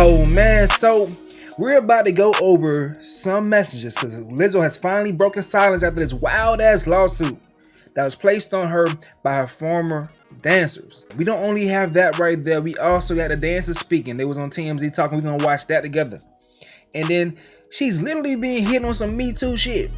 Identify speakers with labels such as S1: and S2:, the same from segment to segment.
S1: Oh man, so we're about to go over some messages because Lizzo has finally broken silence after this wild ass lawsuit that was placed on her by her former dancers. We don't only have that right there, we also got the dancers speaking. They was on TMZ talking. We're gonna watch that together. And then she's literally being hit on some Me Too shit.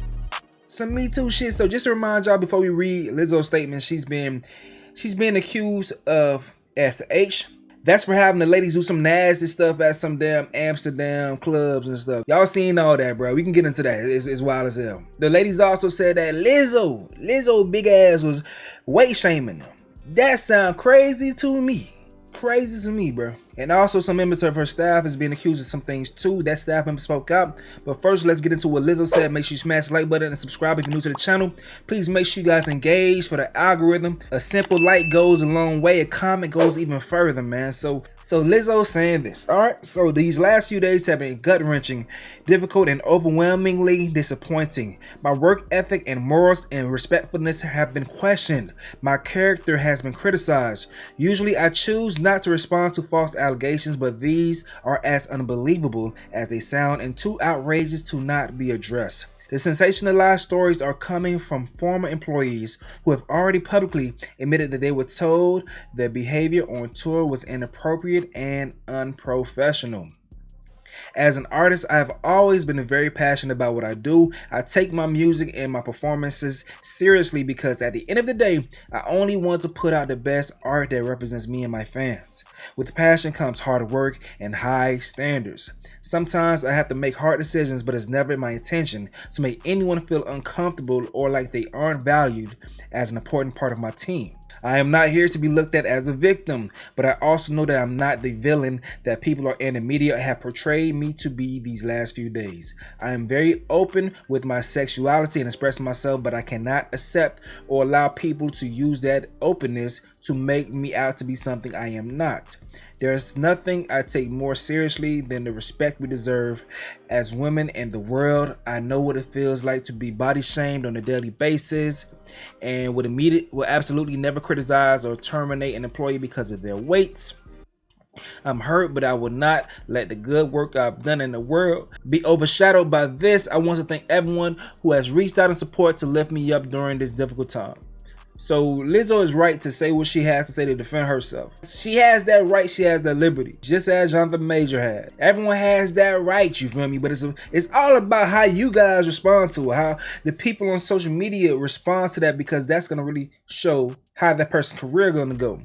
S1: Some Me Too shit. So just to remind y'all before we read Lizzo's statement, she's been accused of SH. That's for having the ladies do some nasty stuff at some damn Amsterdam clubs and stuff. Y'all seen all that, bro. We can get into that. It's wild as hell. The ladies also said that Lizzo big ass was weight shaming them. That sound crazy to me. Crazy to me, bro. And also some members of her staff is being accused of some things too. That staff member spoke up. But first, let's get into what Lizzo said. Make sure you smash the like button and subscribe if you're new to the channel. Please make sure you guys engage for the algorithm. A simple like goes a long way. A comment goes even further, man. So Lizzo saying this. Alright, so these last few days have been gut-wrenching, difficult, and overwhelmingly disappointing. My work ethic and morals and respectfulness have been questioned. My character has been criticized. Usually I choose not to respond to false allegations, but these are as unbelievable as they sound and too outrageous to not be addressed. The sensationalized stories are coming from former employees who have already publicly admitted that they were told their behavior on tour was inappropriate and unprofessional. As an artist, I have always been very passionate about what I do. I take my music and my performances seriously because at the end of the day, I only want to put out the best art that represents me and my fans. With passion comes hard work and high standards. Sometimes I have to make hard decisions, but it's never my intention to make anyone feel uncomfortable or like they aren't valued as an important part of my team. I am not here to be looked at as a victim, but I also know that I'm not the villain that people in the media have portrayed me to be these last few days. I am very open with my sexuality and expressing myself, but I cannot accept or allow people to use that openness to make me out to be something I am not. There's nothing I take more seriously than the respect we deserve as women in the world. I know what it feels like to be body shamed on a daily basis and would absolutely never criticize or terminate an employee because of their weight. I'm hurt, but I will not let the good work I've done in the world be overshadowed by this. I want to thank everyone who has reached out in support to lift me up during this difficult time. So Lizzo is right to say what she has to say to defend herself. She has that right, she has that liberty, just as Jonathan Major had. Everyone has that right, you feel me? But it's all about how you guys respond to it, how the people on social media respond to that, because that's gonna really show how that person's career gonna go.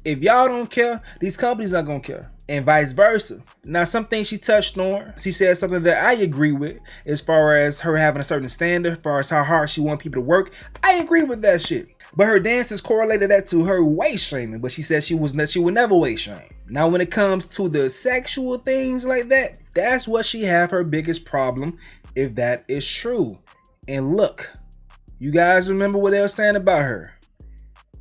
S1: If y'all don't care, these companies not gonna care, and vice versa. Now, some things she touched on, she said something that I agree with as far as her having a certain standard, as far as how hard she wants people to work. I agree with that shit. But her dances correlated that to her weight shaming, but she said she would never weight shame. Now, when it comes to the sexual things like that, that's what she have her biggest problem, if that is true. And look, you guys remember what they were saying about her.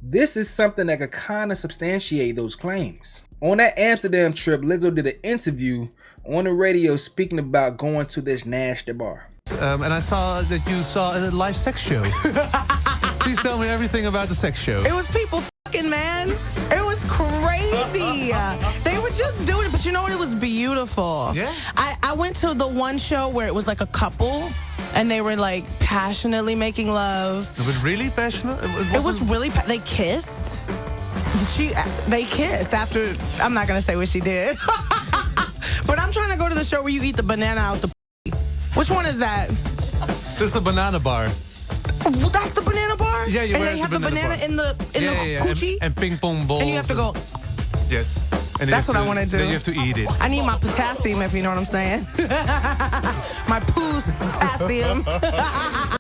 S1: This is something that could kind of substantiate those claims. On that Amsterdam trip, Lizzo did an interview on the radio speaking about going to this nasty bar.
S2: And I saw that you saw a live sex show. Please tell me everything about the sex show.
S3: It was people fucking, man. It was crazy. They were just doing it, but you know what? It was beautiful.
S2: Yeah.
S3: I went to the one show where it was like a couple, and they were like passionately making love.
S2: It was really passionate?
S3: It was really, they kissed. They kissed after, I'm not going to say what she did. But I'm trying to go to the show where you eat the banana out the Which one is that?
S2: This is the banana bar.
S3: Well, that's the banana bar?
S2: Yeah,
S3: and they have the banana in the coochie?
S2: And ping pong balls.
S3: And you have to go.
S2: Yes. And
S3: that's what I want to do.
S2: Then you have to eat it.
S3: I need my potassium, if you know what I'm saying. My potassium.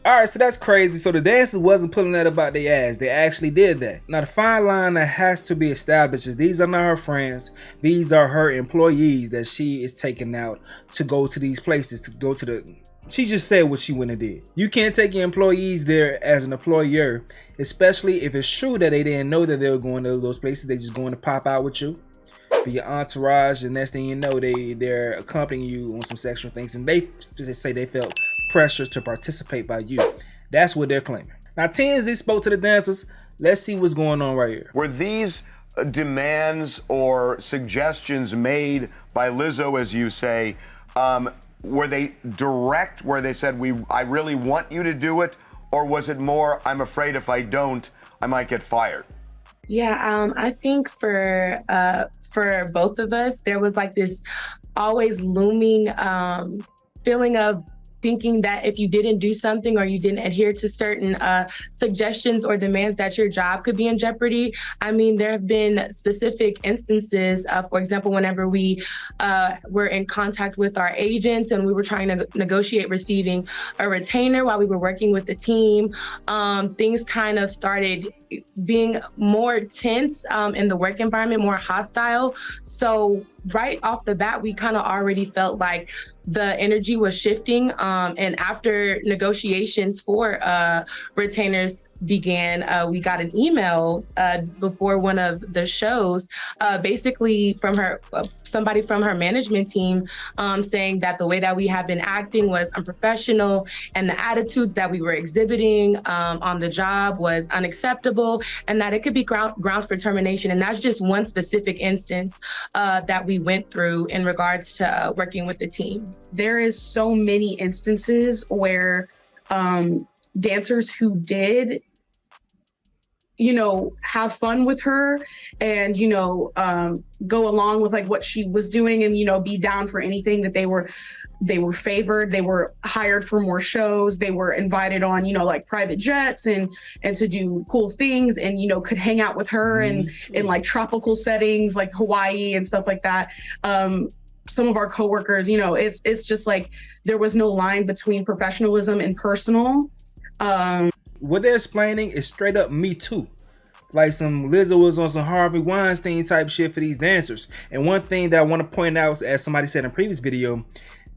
S1: Alright, so that's crazy. So the dancers wasn't pulling that about their ass. They actually did that. Now the fine line that has to be established is these are not her friends. These are her employees that she is taking out to go to these places, to go to the... She just said what she went and did. You can't take your employees there as an employer, especially if it's true that they didn't know that they were going to those places. They just going to pop out with you, be your entourage, and next thing you know, they're accompanying you on some sexual things, and they say they felt pressure to participate by you. That's what they're claiming. Now TMZ spoke to the dancers. Let's see what's going on right here.
S4: Were these demands or suggestions made by Lizzo, as you say, were they direct, where they said, I really want you to do it? Or was it more, I'm afraid if I don't, I might get fired?
S5: Yeah, I think for both of us, there was like this always looming feeling of thinking that if you didn't do something or you didn't adhere to certain suggestions or demands that your job could be in jeopardy. I mean, there have been specific instances, for example, whenever we were in contact with our agents and we were trying to negotiate receiving a retainer while we were working with the team, things kind of started being more tense in the work environment, more hostile. So right off the bat, we kind of already felt like the energy was shifting. And after negotiations for retainers began, we got an email before one of the shows, basically from somebody from her management team, saying that the way that we had been acting was unprofessional and the attitudes that we were exhibiting on the job was unacceptable, and that it could be grounds for termination. And that's just one specific instance that we went through in regards to working with the team.
S6: There is so many instances where dancers who did, have fun with her and, go along with like what she was doing and, be down for anything, that they were favored, they were hired for more shows, they were invited on, like private jets and to do cool things and, could hang out with her and in like tropical settings like Hawaii and stuff like that. Some of our coworkers, it's just like there was no line between professionalism and personal.
S1: What they're explaining is straight up Me Too. Like some Lizzo was on some Harvey Weinstein type shit for these dancers. And one thing that I want to point out, as somebody said in a previous video,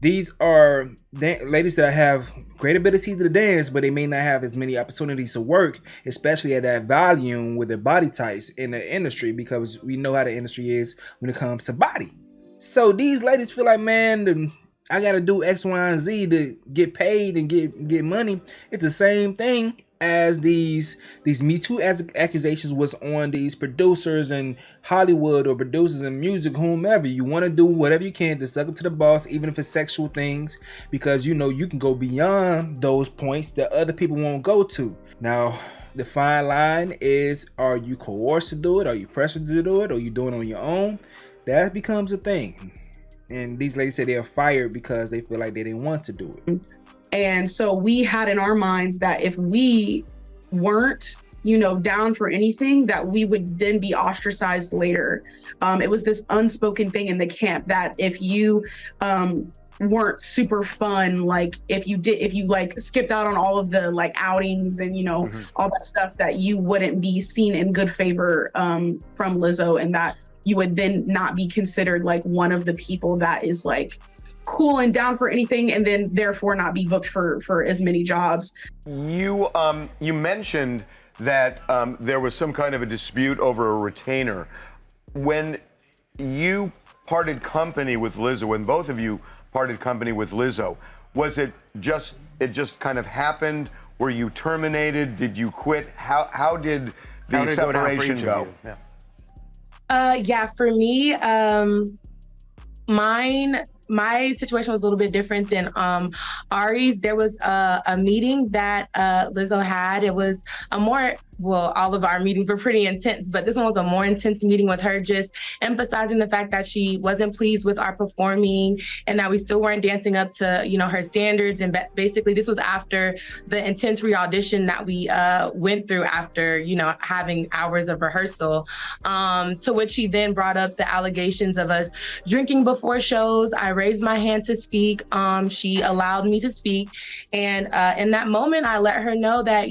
S1: these are ladies that have great ability to dance, but they may not have as many opportunities to work, especially at that volume with their body types in the industry, because we know how the industry is when it comes to body. So these ladies feel like, man, I gotta do X, Y, and Z to get paid and get money. It's the same thing as these Me Too accusations was on these producers in Hollywood or producers in music, whomever. You want to do whatever you can to suck up to the boss, even if it's sexual things, because you can go beyond those points that other people won't go to. Now, the fine line is, are you coerced to do it? Are you pressured to do it? Or are you doing it on your own? That becomes a thing. And these ladies say they are fired because they feel like they didn't want to do it.
S6: And so we had in our minds that if we weren't, down for anything, that we would then be ostracized later. It was this unspoken thing in the camp that if you weren't super fun, like if you like skipped out on all of the like outings and all that stuff, that you wouldn't be seen in good favor from Lizzo, and that you would then not be considered like one of the people that is like cool and down for anything, and then therefore not be booked for as many jobs.
S4: You mentioned that there was some kind of a dispute over a retainer. When you parted company with Lizzo, when both of you parted company with Lizzo, was it just kind of happened? Were you terminated? Did you quit? How did the separation go?
S5: Yeah, for me, my situation was a little bit different than Ari's. There was a meeting that Lizzo had. It was all of our meetings were pretty intense, but this one was a more intense meeting with her, just emphasizing the fact that she wasn't pleased with our performing and that we still weren't dancing up to, her standards. And basically this was after the intense re-audition that we went through after, having hours of rehearsal, to which she then brought up the allegations of us drinking before shows. I raised my hand to speak. She allowed me to speak. And in that moment, I let her know that,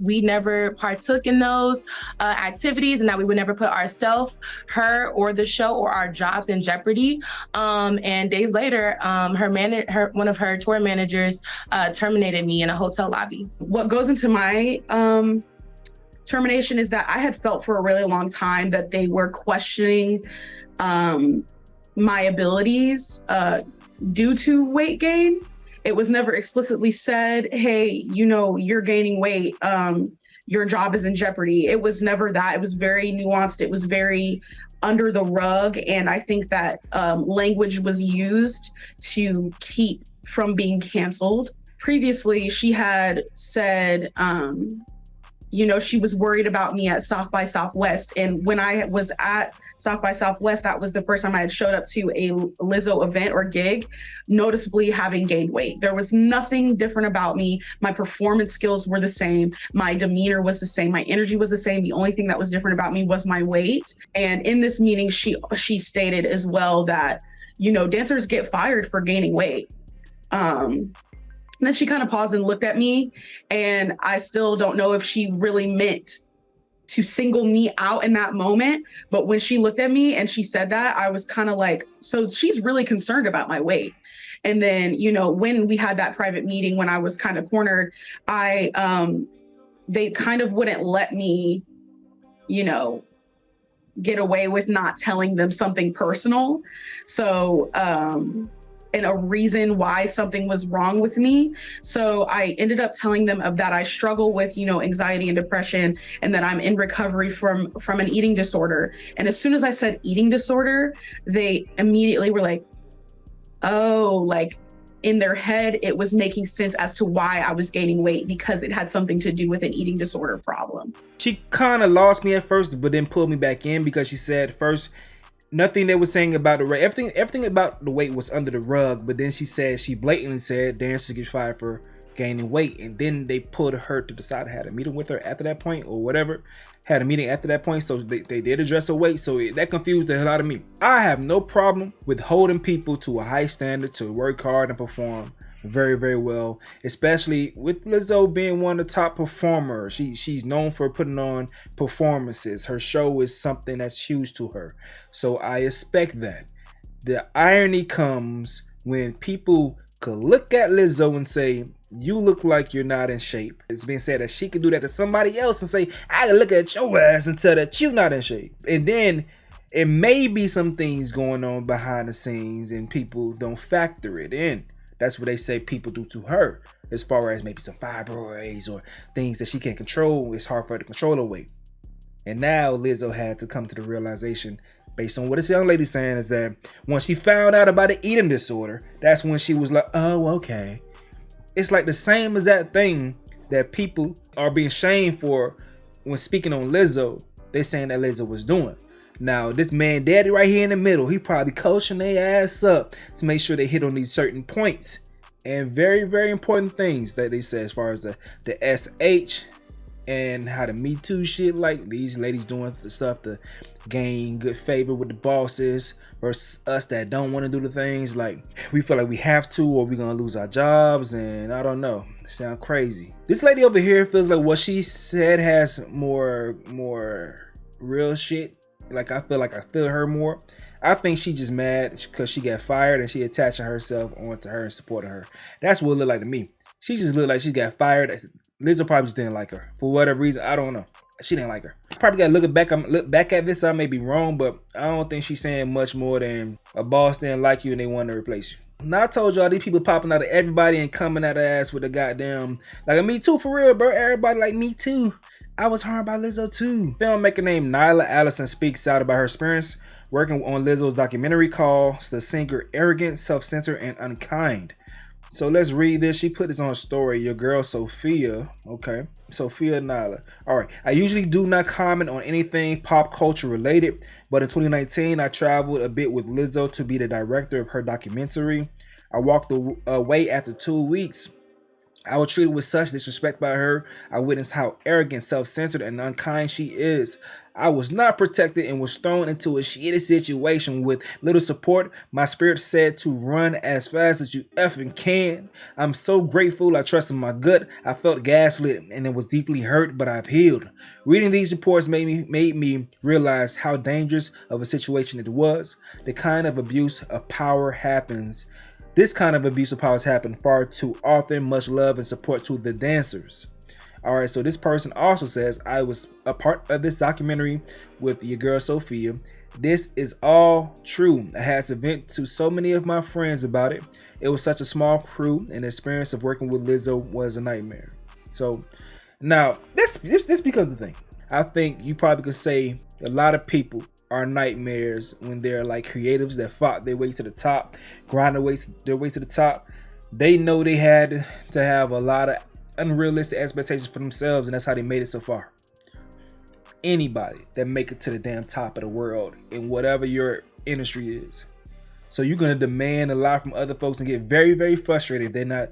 S5: we never partook in those activities and that we would never put ourselves, her, or the show or our jobs in jeopardy. And days later, one of her tour managers terminated me in a hotel lobby.
S6: What goes into my termination is that I had felt for a really long time that they were questioning my abilities due to weight gain. It was never explicitly said, hey, you're gaining weight. your job is in jeopardy. It was never that. It was very nuanced. It was very under the rug. And I think that language was used to keep from being canceled. Previously, she had said, she was worried about me at South by Southwest. And when I was at South by Southwest, that was the first time I had showed up to a Lizzo event or gig, noticeably having gained weight. There was nothing different about me. My performance skills were the same. My demeanor was the same. My energy was the same. The only thing that was different about me was my weight. And in this meeting, she stated as well that, dancers get fired for gaining weight. And then she kind of paused and looked at me, and I still don't know if she really meant to single me out in that moment. But when she looked at me and she said that, I was kind of like, so she's really concerned about my weight. And then, when we had that private meeting, when I was kind of cornered, they kind of wouldn't let me, get away with not telling them something personal. So, and a reason why something was wrong with me. So I ended up telling them that I struggle with, anxiety and depression, and that I'm in recovery from an eating disorder. And as soon as I said eating disorder, they immediately were like, oh, like in their head, it was making sense as to why I was gaining weight, because it had something to do with an eating disorder problem.
S1: She kind of lost me at first, but then pulled me back in because she said first, nothing they were saying about the weight, everything about the weight was under the rug. But then she blatantly said dancers get fired for gaining weight, and then they pulled her to the side, had a meeting with her after that point or whatever, had a meeting after that point. So they did address her weight. So that confused the hell out of me. I have no problem with holding people to a high standard to work hard and perform very, very well, especially with Lizzo being one of the top performers. She's known for putting on performances. Her show is something that's huge to her. So I expect that. The irony comes when people could look at Lizzo and say, you look like you're not in shape. It's been said that she could do that to somebody else and say, I can look at your ass and tell that you're not in shape. And then it may be some things going on behind the scenes and people don't factor it in. That's what they say people do to her, as far as maybe some fibroids or things that she can't control. It's hard for her to control her weight. And now Lizzo had to come to the realization, based on what this young lady's saying, is that when she found out about the eating disorder, that's when she was like, oh, okay. It's like the same as that thing that people are being shamed for when speaking on Lizzo. They're saying that Lizzo was doing. Now, this man daddy right here in the middle, he probably coaching their ass up to make sure they hit on these certain points and very, very important things that they say, as far as the SH and how the Me Too shit, like these ladies doing the stuff to gain good favor with the bosses versus us that don't want to do the things. Like, we feel like we have to, or we're gonna lose our jobs, and I don't know, it sound crazy. This lady over here feels like what she said has more real shit. Like, I feel her more. I think she just mad because she got fired and she attaching herself onto her and supporting her. That's what it looked like to me. She just looked like she got fired. Lizzo probably just didn't like her for whatever reason. I don't know. She didn't like her. Probably got to look back at this. I may be wrong, but I don't think she's saying much more than a boss didn't like you and they want to replace you. Now, I told y'all these people popping out of everybody and coming at her ass with a goddamn, like a Me Too for real, bro. Everybody like Me Too. I was harmed by Lizzo too. Filmmaker named Nyla Allison speaks out about her experience working on Lizzo's documentary called The Singer Arrogant, Self-Centered, and Unkind. So let's read this. She put this on her story. Your girl Sophia, okay, Sophia Nyla. All right, I usually do not comment on anything pop culture related, but in 2019, I traveled a bit with Lizzo to be the director of her documentary. I walked away after 2 weeks. I was treated with such disrespect by her. I witnessed how arrogant, self-centered, and unkind she is. I was not protected and was thrown into a shitty situation with little support. My spirit said to run as fast as you effing can. I'm so grateful. I trusted my gut. I felt gaslit and it was deeply hurt, but I've healed. Reading these reports made me realize how dangerous of a situation it was. The kind of abuse of power happens. This kind of abuse of power has happened far too often. Much love and support to the dancers. All right, so this person also says, I was a part of this documentary with your girl Sophia. This is all true. I had to vent to so many of my friends about it. It was such a small crew, and the experience of working with Lizzo was a nightmare. So Now, this because of the thing. I think you probably could say a lot of people are nightmares when they're like creatives that fought their way to the top, grind their way to the top. They know they had to have a lot of unrealistic expectations for themselves, and that's how they made it so far. Anybody that make it to the damn top of the world in whatever your industry is. So you're gonna demand a lot from other folks and get very, very frustrated if they're not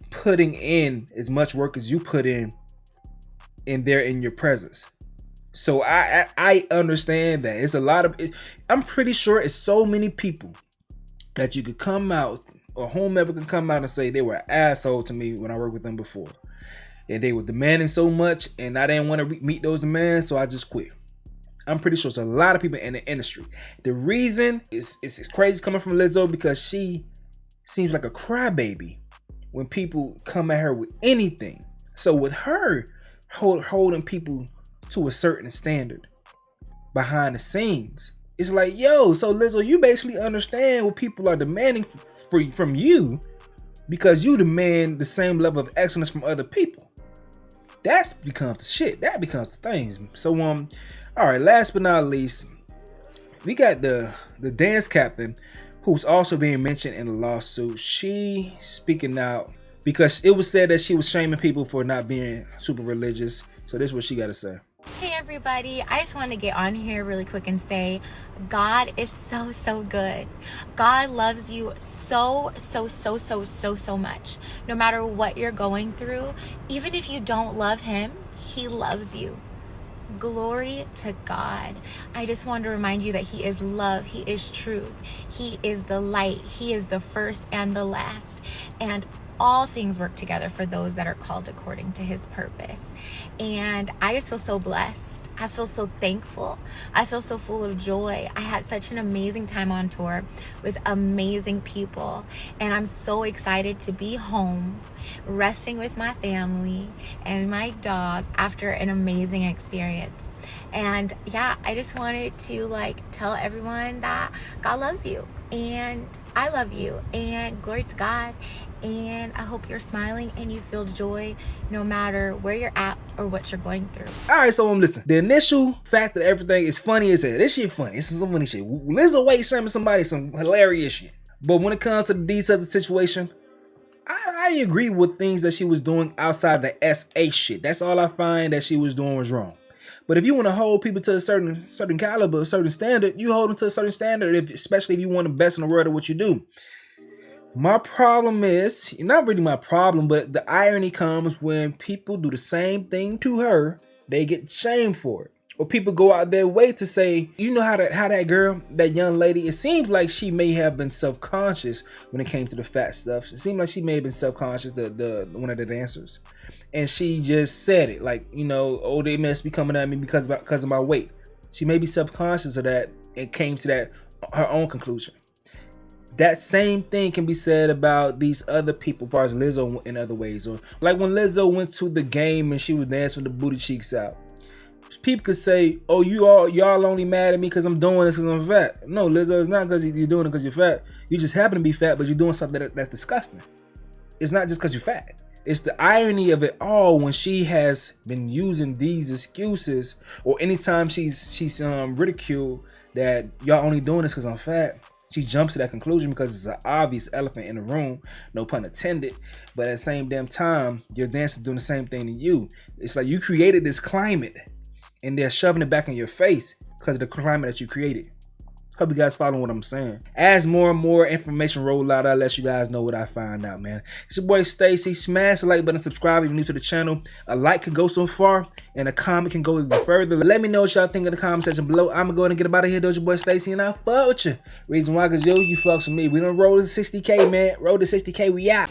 S1: putting in as much work as you put in your presence. So I understand that it's a lot of. I'm pretty sure it's so many people that you could come out or whomever can come out and say they were an asshole to me when I worked with them before, and they were demanding so much, and I didn't want to meet those demands, so I just quit. I'm pretty sure there's a lot of people in the industry. The reason is it's crazy coming from Lizzo because she seems like a crybaby when people come at her with anything. So with her holding people to a certain standard behind the scenes, it's like, yo, so Lizzo, you basically understand what people are demanding from you because you demand the same level of excellence from other people. That becomes the shit. That becomes the thing. So all right, last but not least, we got the dance captain who's also being mentioned in the lawsuit. She speaking out because it was said that she was shaming people for not being super religious. So this is what she got to say.
S7: Hey everybody, I just want to get on here really quick and say God is so good. God loves you so much. No matter what you're going through, even if you don't love him, he loves you. Glory to God. I just want to remind you that he is love, he is truth, he is the light, he is the first and the last, and all things work together for those that are called according to his purpose. And I just feel so blessed. I feel so thankful. I feel so full of joy. I had such an amazing time on tour with amazing people. And I'm so excited to be home, resting with my family and my dog after an amazing experience. And yeah, I just wanted to tell everyone that God loves you and I love you and glory to God. And I hope you're smiling and you feel joy no matter where you're at or what you're going through.
S1: Alright, so listen. The initial fact that everything is funny as hell. This shit funny. This is some funny shit. Lizzo Wade shaming somebody some hilarious shit. But when it comes to the details of the situation, I agree with things that she was doing outside the SA shit. That's all I find that she was doing was wrong. But if you want to hold people to a certain caliber, a certain standard, you hold them to a certain standard, especially if you want the best in the world at what you do. My problem is, not really my problem, but the irony comes when people do the same thing to her, they get shamed for it. Or people go out their way to say, you know how that girl, that young lady, it seems like she may have been self-conscious when it came to the fat stuff. It seemed like she may have been self-conscious, the one of the dancers. And she just said it, like, you know, oh, they must be coming at me because of my weight. She may be self-conscious of that and came to that her own conclusion. That same thing can be said about these other people, as far as Lizzo in other ways. Or like when Lizzo went to the game and she was dancing with the booty cheeks out. People could say, oh, y'all only mad at me because I'm doing this because I'm fat. No, Lizzo, it's not because you're doing it because you're fat. You just happen to be fat, but you're doing something that's disgusting. It's not just because you're fat. It's the irony of it all when she has been using these excuses, or anytime she's ridiculed that y'all only doing this because I'm fat. She jumps to that conclusion because it's an obvious elephant in the room, no pun intended. But at the same damn time, your dance is doing the same thing to you. It's like you created this climate and they're shoving it back in your face because of the climate that you created. Hope you guys following what I'm saying. As more and more information roll out, I'll let you guys know what I find out, man. It's your boy Stacy. Smash the like button, subscribe if you're new to the channel. A like can go so far, and a comment can go even further. Let me know what y'all think in the comment section below. I'm gonna go ahead and get up out of here. Those your boy Stacy, and I fuck with you. Reason why, cause you fucks with me. We done roll to 60K, man. Roll to 60K, we out.